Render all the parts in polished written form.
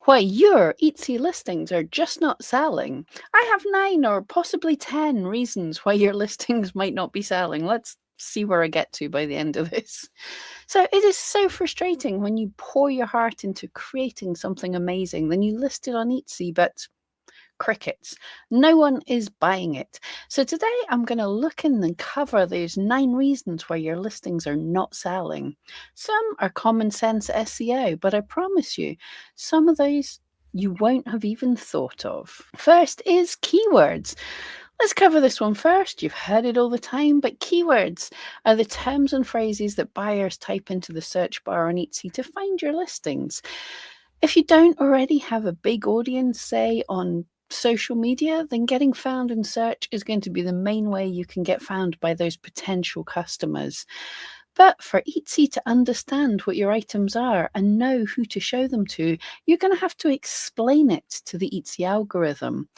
Why your Etsy listings are just not selling. I have 9 or possibly 10 reasons why your listings might not be selling. Let's see where I get to by the end of this. So, it is so frustrating when you pour your heart into creating something amazing, then you list it on Etsy, but crickets. No one is buying it. So today I'm going to look in and cover those 9 reasons why your listings are not selling. Some are common sense SEO, but I promise you, some of those you won't have even thought of. First is keywords. Let's cover this one first. You've heard it all the time, but keywords are the terms and phrases that buyers type into the search bar on Etsy to find your listings. If you don't already have a big audience, say on social media, then getting found in search is going to be the main way you can get found by those potential customers. But for Etsy to understand what your items are and know who to show them to, you're going to have to explain it to the Etsy algorithm.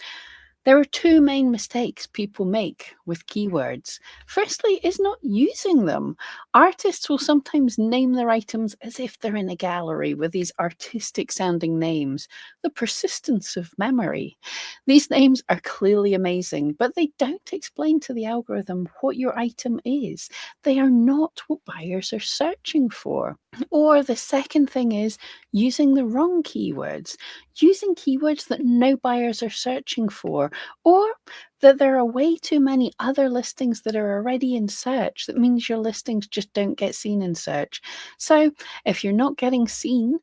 There are 2 main mistakes people make with keywords. Firstly, is not using them. Artists will sometimes name their items as if they're in a gallery with these artistic sounding names. The persistence of memory. These names are clearly amazing, but they don't explain to the algorithm what your item is. They are not what buyers are searching for. Or the second thing is using the wrong keywords. Using keywords that no buyers are searching for, or that there are way too many other listings that are already in search. That means your listings just don't get seen in search. So if you're not getting seen,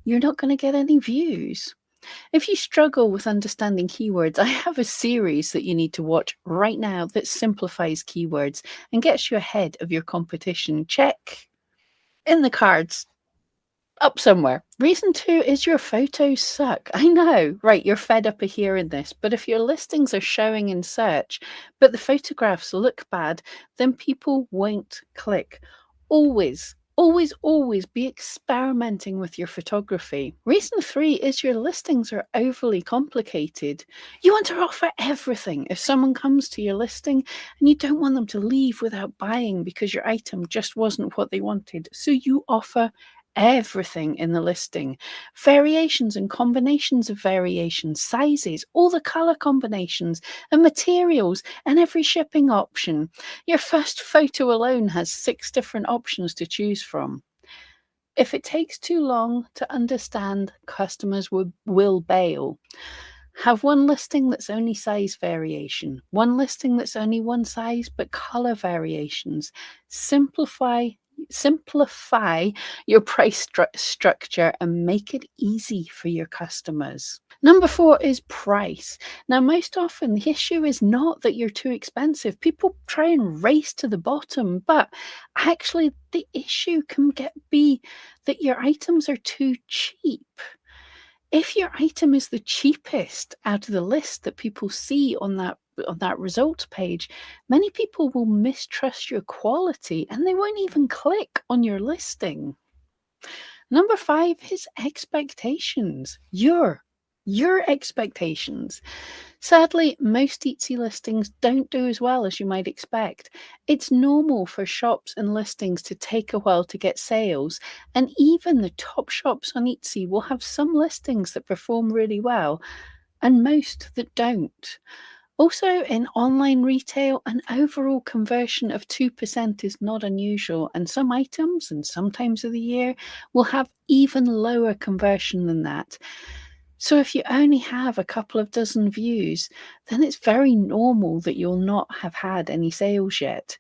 you're not going to get any views. If you struggle with understanding keywords, I have a series that you need to watch right now that simplifies keywords and gets you ahead of your competition. Check in the cards up somewhere. Reason 2 is your photos suck. I know, right, you're fed up of hearing this, but if your listings are showing in search, but the photographs look bad, then people won't click. Always, always, always be experimenting with your photography. Reason 3 is your listings are overly complicated. You want to offer everything. If someone comes to your listing and you don't want them to leave without buying because your item just wasn't what they wanted, so you offer everything in the listing. Variations and combinations of variations, sizes, all the color combinations and materials, and every shipping option. Your first photo alone has 6 different options to choose from. If it takes too long to understand, customers will bail. Have one listing that's only size variation, one listing that's only one size but color variations. Simplify your price structure and make it easy for your customers. Number 4 is price. Now, most often the issue is not that you're too expensive. People try and race to the bottom, but actually the issue can be that your items are too cheap. If your item is the cheapest out of the list that people see on that results page, many people will mistrust your quality and they won't even click on your listing. Number 5 is expectations. Your expectations. Sadly, most Etsy listings don't do as well as you might expect. It's normal for shops and listings to take a while to get sales, and even the top shops on Etsy will have some listings that perform really well, and most that don't. Also, in online retail, an overall conversion of 2% is not unusual, and some items and some times of the year will have even lower conversion than that. So if you only have a couple of dozen views, then it's very normal that you'll not have had any sales yet.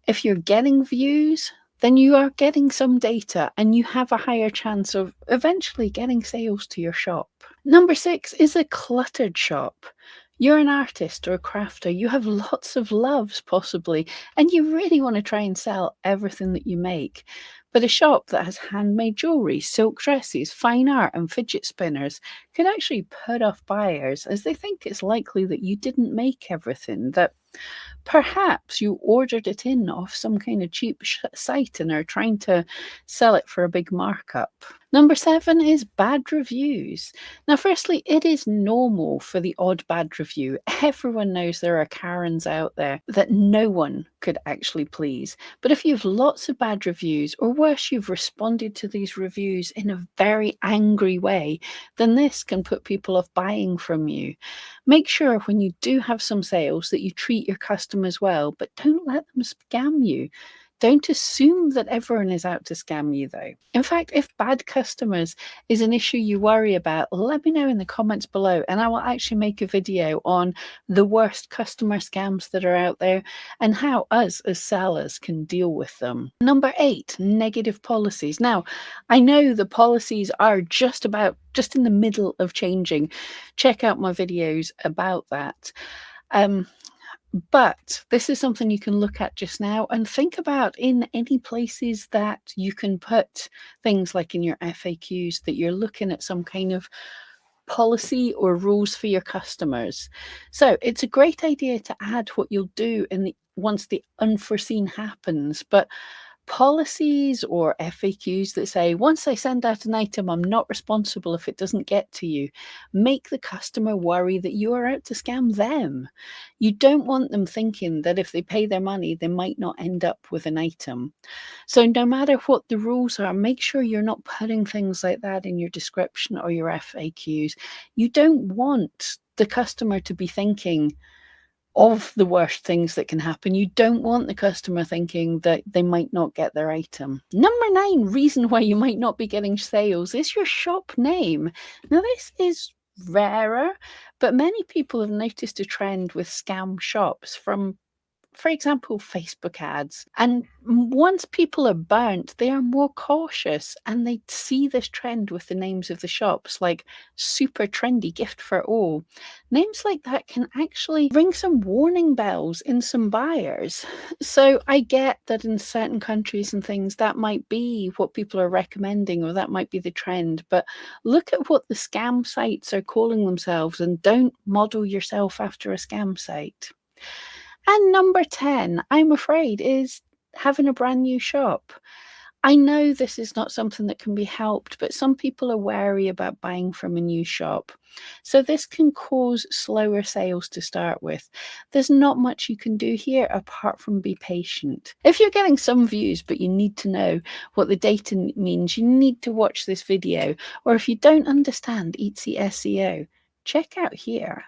If you're getting views, then you are getting some data and you have a higher chance of eventually getting sales to your shop. Number 6 is a cluttered shop. You're an artist or a crafter, you have lots of loves possibly, and you really want to try and sell everything that you make. But a shop that has handmade jewellery, silk dresses, fine art, and fidget spinners could actually put off buyers as they think it's likely that you didn't make everything, that perhaps you ordered it in off some kind of cheap site and are trying to sell it for a big markup. Number 7 is bad reviews. Now, firstly, it is normal for the odd bad review. Everyone knows there are Karens out there that no one could actually please. But if you have lots of bad reviews, or worse, you've responded to these reviews in a very angry way, then this can put people off buying from you. Make sure when you do have some sales that you treat your customers well, but don't let them scam you. Don't assume that everyone is out to scam you, though. In fact, if bad customers is an issue you worry about, let me know in the comments below, and I will actually make a video on the worst customer scams that are out there and how us as sellers can deal with them. Number 8, negative policies. Now, I know the policies are just in the middle of changing. Check out my videos about that. But this is something you can look at just now and think about in any places that you can put things like in your FAQs that you're looking at some kind of policy or rules for your customers. So it's a great idea to add what you'll do once the unforeseen happens, but policies or FAQs that say, once I send out an item, I'm not responsible if it doesn't get to you, make the customer worry that you are out to scam them. You don't want them thinking that if they pay their money, they might not end up with an item. So no matter what the rules are, make sure you're not putting things like that in your description or your FAQs. You don't want the customer to be thinking of the worst things that can happen. You don't want the customer thinking that they might not get their item. Number 9 reason why you might not be getting sales is your shop name. Now, this is rarer, but many people have noticed a trend with scam shops from, for example, Facebook ads. And once people are burnt, they are more cautious and they see this trend with the names of the shops, like super trendy gift for all. Names like that can actually ring some warning bells in some buyers. So I get that in certain countries and things, that might be what people are recommending, or that might be the trend. But look at what the scam sites are calling themselves and don't model yourself after a scam site. And number 10, I'm afraid, is having a brand new shop. I know this is not something that can be helped, but some people are wary about buying from a new shop. So this can cause slower sales to start with. There's not much you can do here apart from be patient. If you're getting some views, but you need to know what the data means, you need to watch this video. Or if you don't understand Etsy SEO, check out here.